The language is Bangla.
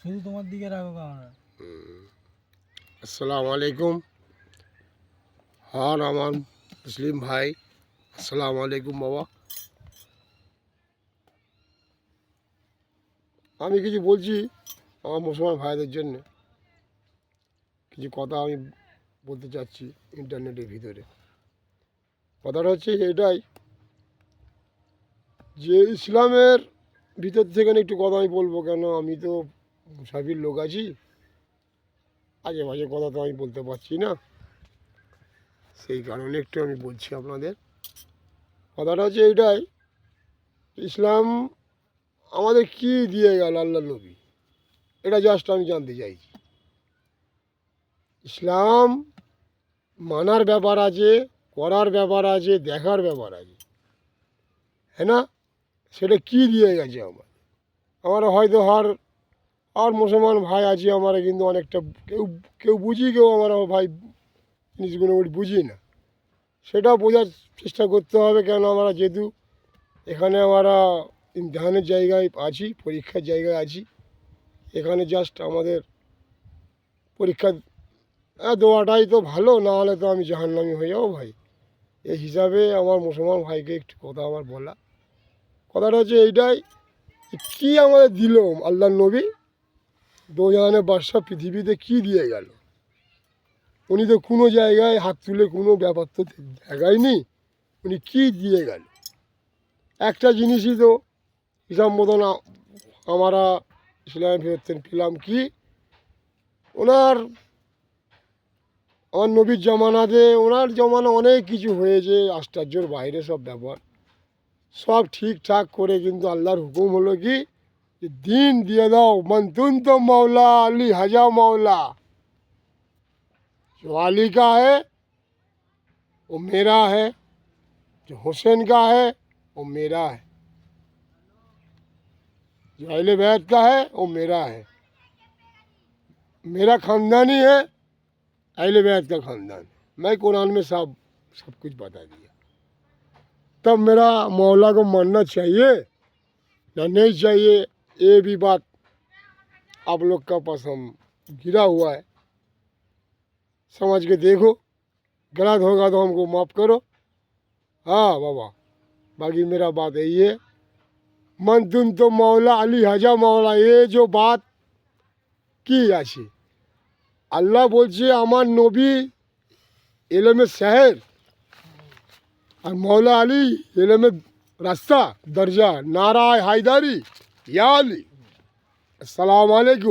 শুধু তোমার দিকে রাখো ক্যামেরা। আসসালামু আলাইকুম। হ্যাঁ আমার মুসলিম ভাই, আসসালামু আলাইকুম বাবা। আমি কিছু বলছি আমার মুসলমান ভাইদের জন্য, কিছু কথা আমি বলতে চাচ্ছি ইন্টারনেটের ভিতরে। কথাটা হচ্ছে এটাই যে ইসলামের ভিতর থেকে একটু কথা আমি বলবো, কেন আমি তো মুসাফির লোক আছি, আজে বাজে কথা তো আমি বলতে পারছি না, সেই কারণে একটু আমি বলছি আপনাদের। কথাটা হচ্ছে এইটাই, ইসলাম আমাদের কি দিয়ে গেল আল্লাহ নবী, এটা জাস্ট আমি জানতে চাইছি। ইসলাম মানার ব্যাপার আছে, করার ব্যাপার আছে, দেখার ব্যাপার আছে, হ্যাঁ না? সেটা কি দিয়ে গেছে আমরা হয়তো আর মুসলমান ভাই আছি আমরা, কিন্তু অনেকটা কেউ কেউ বুঝি, কেউ আমরা ভাই জিনিসগুলো বুঝি না। সেটা বোঝার চেষ্টা করতে হবে, কেন আমরা যেহেতু এখানে আমরা ইমতিহানের জায়গায় আছি, পরীক্ষার জায়গায় আছি, এখানে জাস্ট আমাদের পরীক্ষা দেওয়াটাই তো ভালো, না হলে তো আমি জাহান্নামী হয়ে যাবো ভাই। এই হিসাবে আমার মুসলমান ভাইকে একটু কথা আমার বলা। কথাটা হচ্ছে এইটাই, কী আমাদের দিল আল্লাহ নবী, দোজাহানের বাদশা পৃথিবীতে কী দিয়ে গেল। উনি তো কোনো জায়গায় হাত তুলে কোনো ব্যাপার তো দেখায়নি, উনি কী দিয়ে গেল। একটা জিনিসই তো হিসাব মতন আমরা ইসলামের ভেতর পেলাম কি, ওনার আমার নবীর জমানাতে, ওনার জমানা অনেক কিছু হয়েছে, আশ্চর্যর বাইরে সব ব্যাপার, সব ঠিকঠাক করে, কিন্তু আল্লাহর হুকুম হলো কি যে দিন দিয়ে দাও। মন্তুন তো মৌলা আলী হাজা मौला, जो अली का है वो मेरा है, जो हुसैन का है वो मेरा है, जो अहले बैत का है वो मेरा है, मेरा ख़ानदानी है, अहले बैत का ख़ानदान। मैं कुरान में सब कुछ बता दिया। तब मेरा मौला को मानना चाहिए ना नहीं चाहिए, ये भी बात आप लोग का पास हम गिरा हुआ है, समझ के देखो। गलत होगा तो हमको माफ़ करो। हाँ बाबा, बाकी मेरा बात यही है, मन तुम तो मौला अली हाजा मौला, ये जो बात की আছে, আল্লাহ বলছে আমার নবী এলেমে শহর, আর মৌলা আলী এলেমে রাস্তা দরজা। নারায় হায়দারি ইয়া আলী। আসসালামু আলাইকুম।